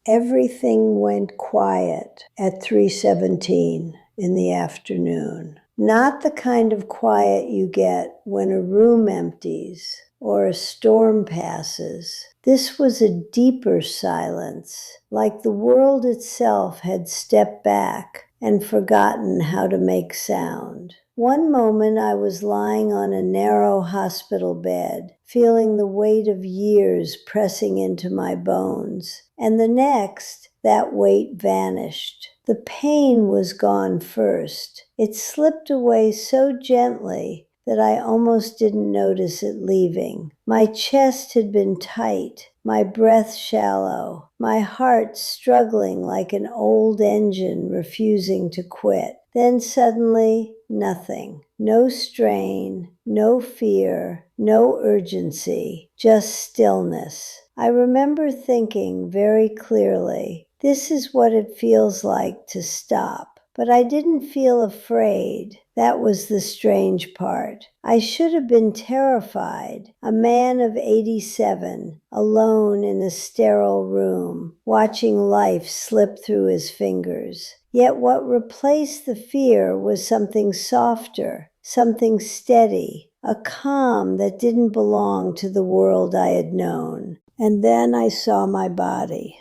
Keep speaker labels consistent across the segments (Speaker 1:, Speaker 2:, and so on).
Speaker 1: Everything went quiet at 3:17 in the afternoon. Not the kind of quiet you get when a room empties or a storm passes. This was a deeper silence, like the world itself had stepped back and forgotten how to make sound. One moment I was lying on a narrow hospital bed, feeling the weight of years pressing into my bones, and the next, that weight vanished. The pain was gone first. It slipped away so gently that I almost didn't notice it leaving. My chest had been tight, my breath shallow, my heart struggling like an old engine refusing to quit. Then suddenly, nothing. No strain, no fear, no urgency, just stillness. I remember thinking very clearly, this is what it feels like to stop. But I didn't feel afraid. That was the strange part. I should have been terrified. A man of 87, alone in a sterile room, watching life slip through his fingers. Yet what replaced the fear was something softer, something steady, a calm that didn't belong to the world I had known. And then I saw my body.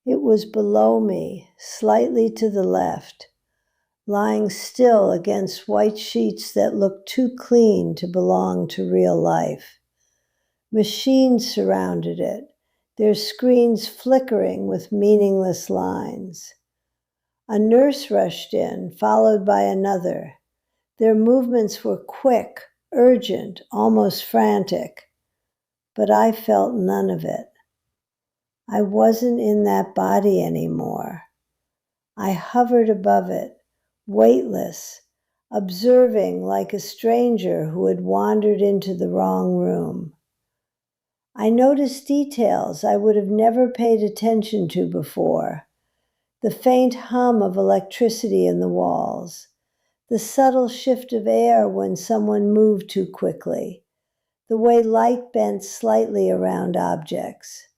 Speaker 1: It was below me, slightly to the left, lying still against white sheets that looked too clean to belong to real life. Machines surrounded it, their screens flickering with meaningless lines. A nurse rushed in, followed by another. Their movements were quick, urgent, almost frantic, but I felt none of it. I wasn't in that body anymore. I hovered above it, weightless, observing like a stranger who had wandered into the wrong room. I noticed details I would have never paid attention to before. The faint hum of electricity in the walls, the subtle shift of air when someone moved too quickly, the way light bent slightly around objects.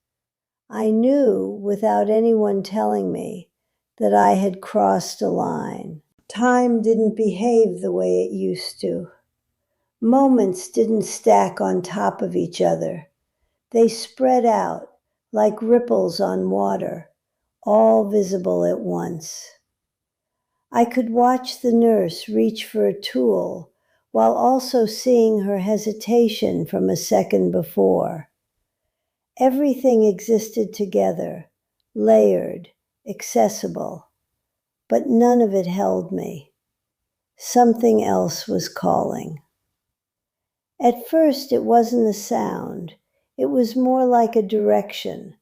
Speaker 1: I knew, without anyone telling me, that I had crossed a line. Time didn't behave the way it used to. Moments didn't stack on top of each other. They spread out like ripples on water, all visible at once. I could watch the nurse reach for a tool while also seeing her hesitation from a second before. Everything existed together, layered, accessible, but none of it held me. Something else was calling. At first, it wasn't a sound. It was more like a direction,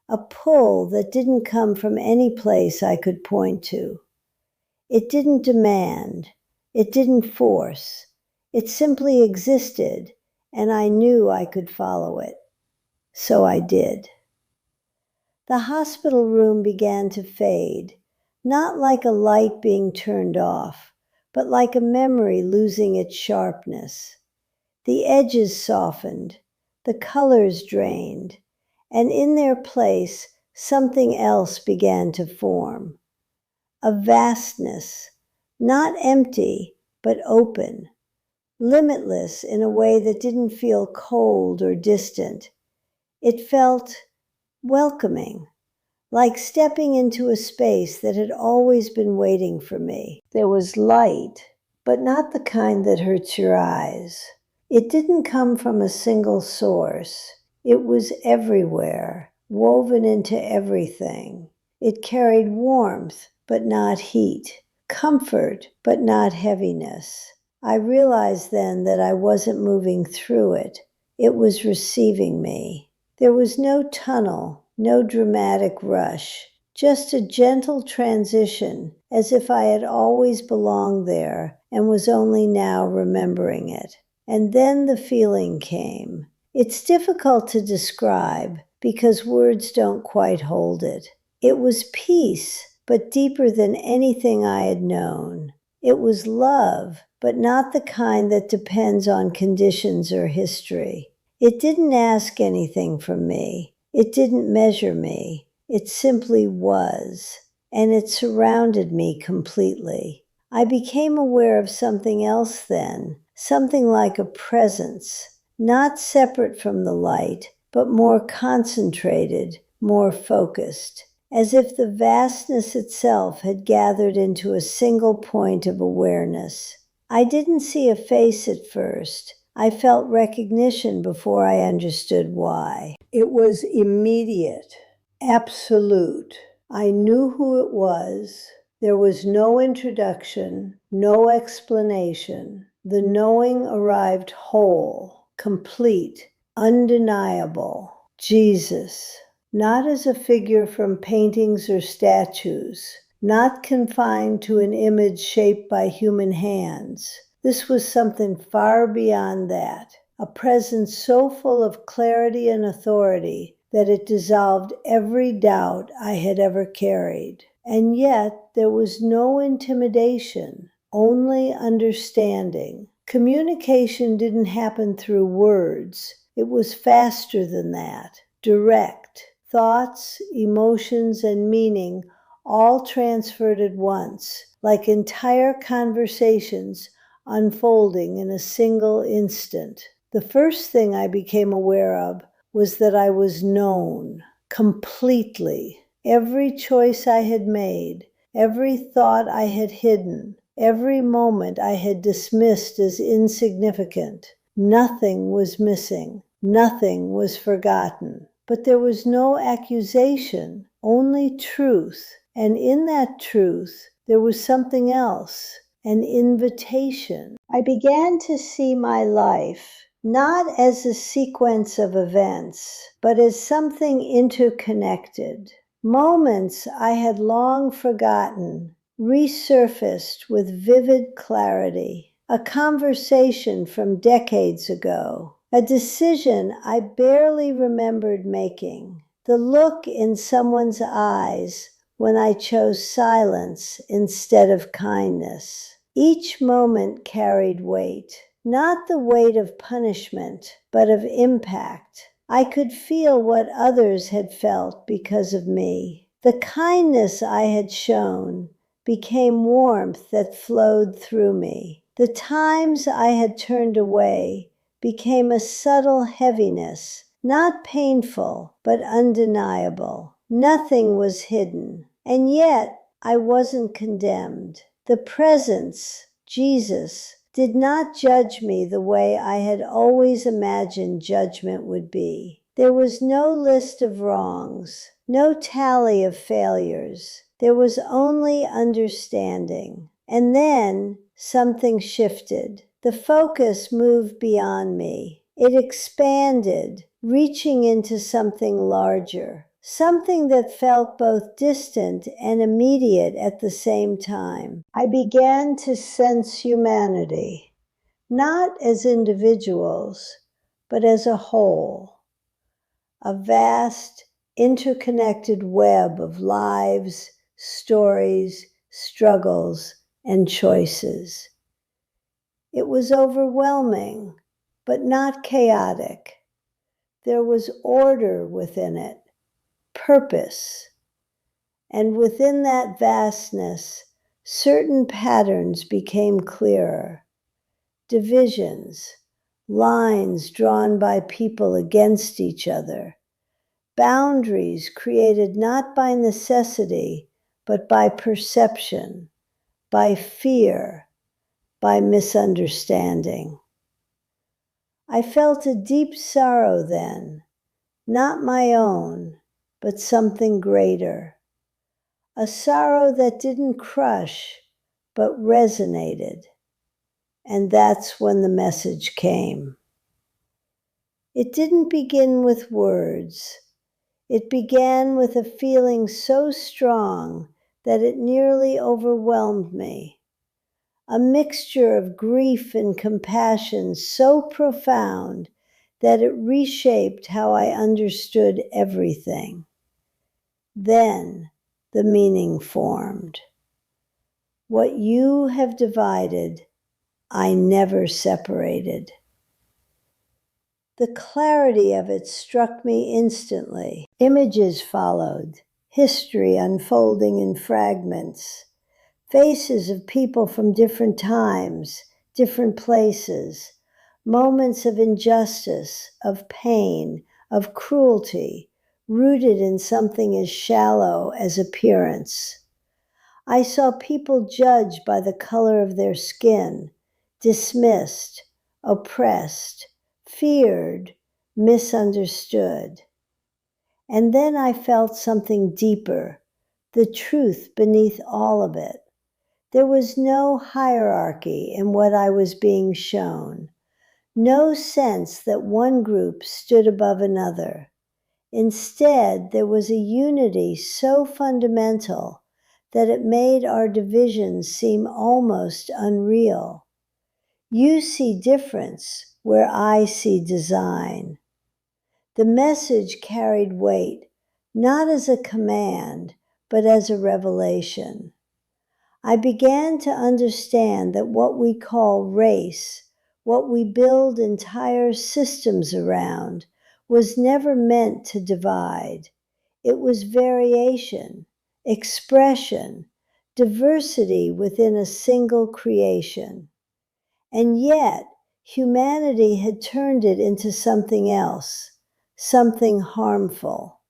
Speaker 1: a pull that didn't come from any place I could point to. It didn't demand. It didn't force. It simply existed, and I knew I could follow it. So I did. The hospital room began to fade, not like a light being turned off, but like a memory losing its sharpness. The edges softened, the colors drained, and in their place, something else began to form. A vastness, not empty, but open, limitless in a way that didn't feel cold or distant. It felt welcoming, like stepping into a space that had always been waiting for me. There was light, but not the kind that hurts your eyes. It didn't come from a single source. It was everywhere, woven into everything. It carried warmth, but not heat, comfort, but not heaviness. I realized then that I wasn't moving through it. It was receiving me. There was no tunnel, no dramatic rush, just a gentle transition, as if I had always belonged there and was only now remembering it. And then the feeling came. It's difficult to describe because words don't quite hold it. It was peace, but deeper than anything I had known. It was love, but not the kind that depends on conditions or history. It didn't ask anything from me. It didn't measure me. It simply was, and it surrounded me completely. I became aware of something else then, something like a presence, not separate from the light, but more concentrated, more focused, as if the vastness itself had gathered into a single point of awareness. I didn't see a face at first. I felt recognition before I understood why. It was immediate, absolute. I knew who it was. There was no introduction, no explanation. The knowing arrived whole, complete, undeniable. Jesus, not as a figure from paintings or statues, not confined to an image shaped by human hands. This was something far beyond that, a presence so full of clarity and authority that it dissolved every doubt I had ever carried. And yet there was no intimidation, only understanding. Communication didn't happen through words. It was faster than that, direct. Thoughts, emotions, and meaning all transferred at once, like entire conversations unfolding in a single instant. The first thing I became aware of was that I was known completely. Every choice I had made, every thought I had hidden, every moment I had dismissed as insignificant, nothing was missing, nothing was forgotten. But there was no accusation, only truth. And in that truth, there was something else, an invitation. I began to see my life not as a sequence of events, but as something interconnected. Moments I had long forgotten resurfaced with vivid clarity. A conversation from decades ago, a decision I barely remembered making, the look in someone's eyes when I chose silence instead of kindness. Each moment carried weight. Not the weight of punishment, but of impact. I could feel what others had felt because of me. The kindness I had shown became warmth that flowed through me. The times I had turned away became a subtle heaviness, not painful, but undeniable. Nothing was hidden, and yet I wasn't condemned. The presence, Jesus, did not judge me the way I had always imagined judgment would be. There was no list of wrongs, no tally of failures. There was only understanding. And then something shifted. The focus moved beyond me. It expanded, reaching into something larger, something that felt both distant and immediate at the same time. I began to sense humanity, not as individuals, but as a whole, a vast, interconnected web of lives, stories, struggles, and choices. It was overwhelming, but not chaotic. There was order within it, purpose. And within that vastness, certain patterns became clearer. Divisions, lines drawn by people against each other, boundaries created not by necessity, but by perception, by fear, by misunderstanding. I felt a deep sorrow then, not my own, but something greater. A sorrow that didn't crush, but resonated. And that's when the message came. It didn't begin with words. It began with a feeling so strong that it nearly overwhelmed me. A mixture of grief and compassion so profound that it reshaped how I understood everything. Then the meaning formed. What you have divided, I never separated. The clarity of it struck me instantly. Images followed. history unfolding in fragments, faces of people from different times, different places, moments of injustice, of pain, of cruelty, rooted in something as shallow as appearance. I saw people judged by the color of their skin, dismissed, oppressed, feared, misunderstood. And then I felt something deeper, the truth beneath all of it. There was no hierarchy in what I was being shown, no sense that one group stood above another. Instead, there was a unity so fundamental that it made our divisions seem almost unreal. You see difference where I see design. The message carried weight, not as a command, but as a revelation. I began to understand that what we call race, what we build entire systems around, was never meant to divide. It was variation, expression, diversity within a single creation. And yet, humanity had turned it into something else, something harmful.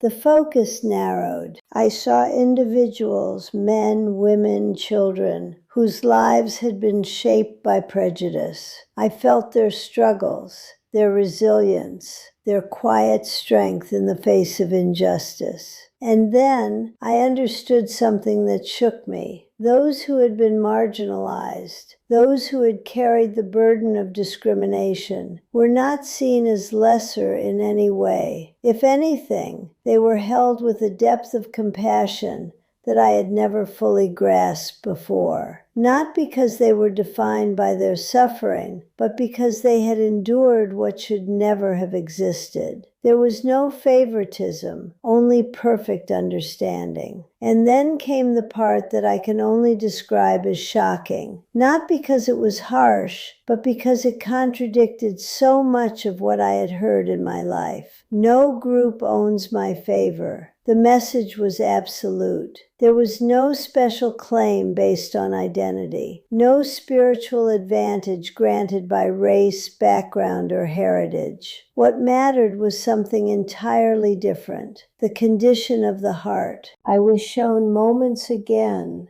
Speaker 1: The focus narrowed. I saw individuals, men, women, children, whose lives had been shaped by prejudice. I felt their struggles, their resilience, their quiet strength in the face of injustice. And then I understood something that shook me. Those who had been marginalized, those who had carried the burden of discrimination, were not seen as lesser in any way. If anything, they were held with a depth of compassion that I had never fully grasped before. Not because they were defined by their suffering, but because they had endured what should never have existed. There was no favoritism, only perfect understanding. And then came the part that I can only describe as shocking, not because it was harsh, but because it contradicted so much of what I had heard in my life. No group owns my favor. The message was absolute. There was no special claim based on identity, no spiritual advantage granted by race, background, or heritage. What mattered was something entirely different, the condition of the heart. I was shown moments again,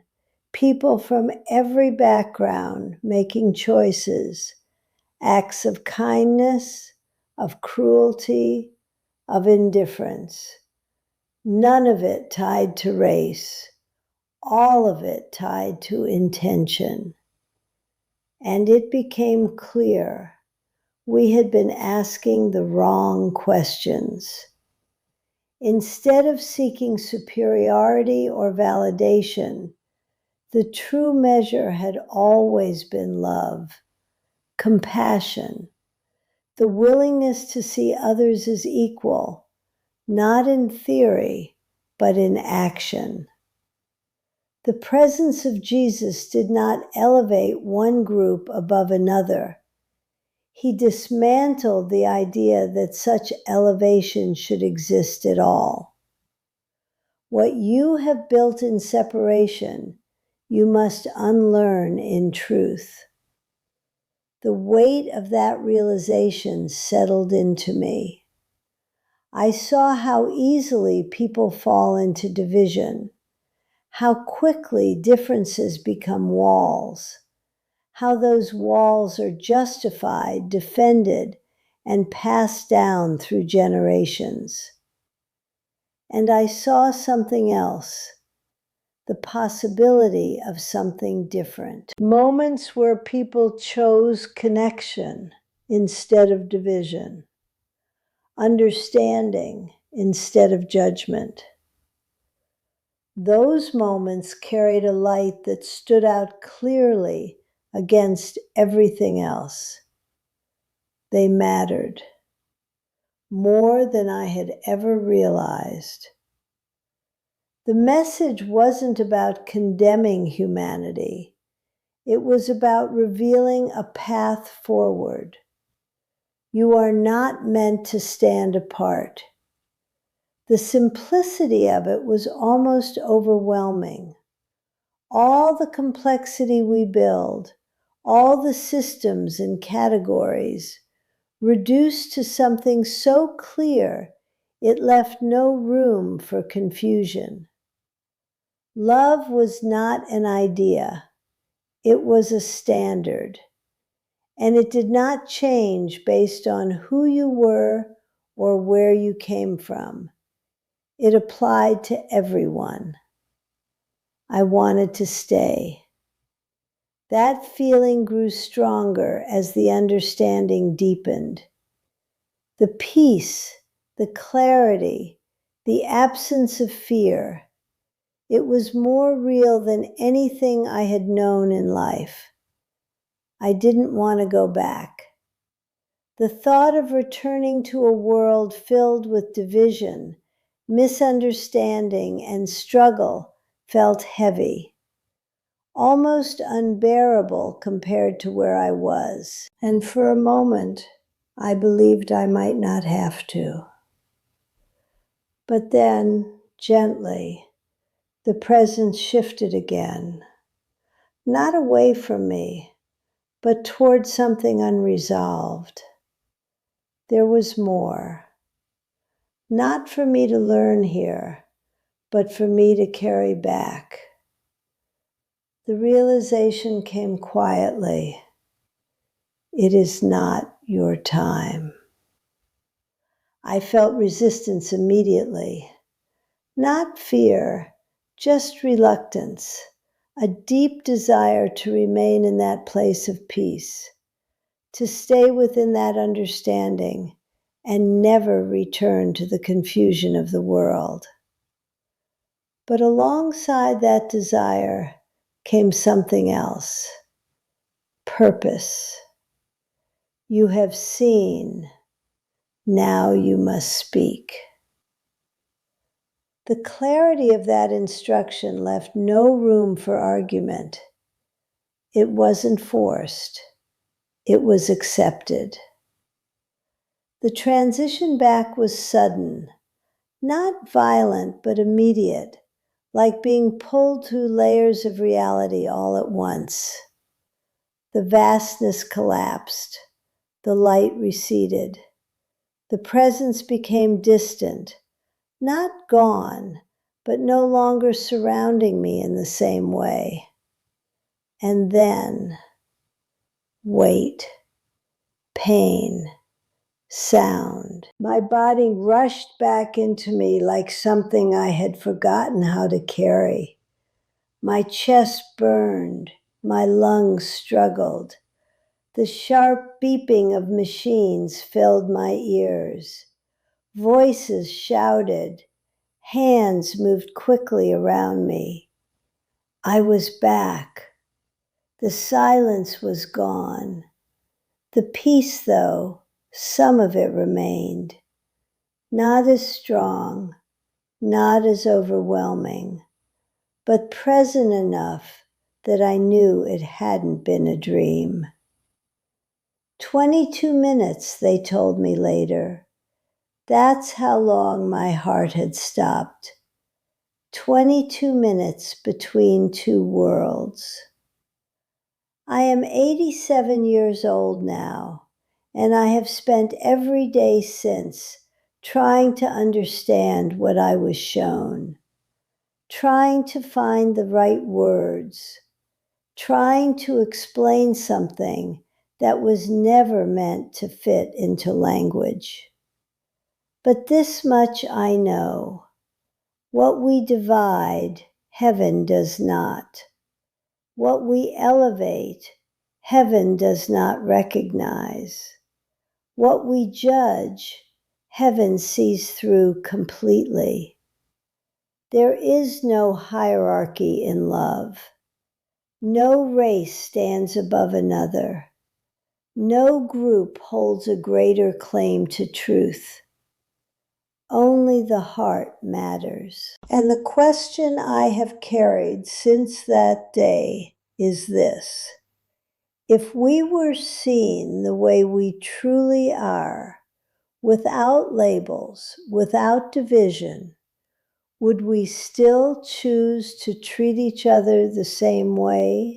Speaker 1: people from every background making choices, acts of kindness, of cruelty, of indifference. None of it tied to race, all of it tied to intention. And it became clear we had been asking the wrong questions. Instead of seeking superiority or validation, the true measure had always been love, compassion, the willingness to see others as equal, not in theory, but in action. The presence of Jesus did not elevate one group above another. He dismantled the idea that such elevation should exist at all. What you have built in separation, you must unlearn in truth. The weight of that realization settled into me. I saw how easily people fall into division, how quickly differences become walls, how those walls are justified, defended, and passed down through generations. And I saw something else, the possibility of something different. Moments where people chose connection instead of division, understanding instead of judgment. Those moments carried a light that stood out clearly against everything else. They mattered more than I had ever realized. The message wasn't about condemning humanity. It was about revealing a path forward. You are not meant to stand apart. The simplicity of it was almost overwhelming. All the complexity we build, all the systems and categories, reduced to something so clear it left no room for confusion. Love was not an idea, it was a standard, and it did not change based on who you were or where you came from. It applied to everyone. I wanted to stay. That feeling grew stronger as the understanding deepened. The peace, the clarity, the absence of fear, it was more real than anything I had known in life. I didn't want to go back. The thought of returning to a world filled with division, misunderstanding, and struggle felt heavy, almost unbearable compared to where I was. And for a moment, I believed I might not have to. But then, gently, the presence shifted again, not away from me, but toward something unresolved. There was more. Not for me to learn here, but for me to carry back. The realization came quietly. It is not your time. I felt resistance immediately. Not fear, just reluctance, a deep desire to remain in that place of peace, to stay within that understanding and never return to the confusion of the world. But alongside that desire came something else. Purpose. You have seen, now you must speak. The clarity of that instruction left no room for argument. It wasn't forced. It was accepted. The transition back was sudden, not violent, but immediate, like being pulled through layers of reality all at once. The vastness collapsed. The light receded. The presence became distant, not gone, but no longer surrounding me in the same way. And then, weight, pain, sound. My body rushed back into me like something I had forgotten how to carry. My chest burned, my lungs struggled. The sharp beeping of machines filled my ears. Voices shouted. Hands moved quickly around me. I was back. The silence was gone. The peace, though, some of it remained. Not as strong, not as overwhelming, but present enough that I knew it hadn't been a dream. 22 minutes, they told me later. That's how long my heart had stopped. 22 minutes between two worlds. I am 87 years old now, and I have spent every day since trying to understand what I was shown, trying to find the right words, trying to explain something that was never meant to fit into language. But this much I know. What we divide, heaven does not. What we elevate, heaven does not recognize. What we judge, heaven sees through completely. There is no hierarchy in love. No race stands above another. No group holds a greater claim to truth. Only the heart matters. And the question I have carried since that day is this. If we were seen the way we truly are, without labels, without division, would we still choose to treat each other the same way?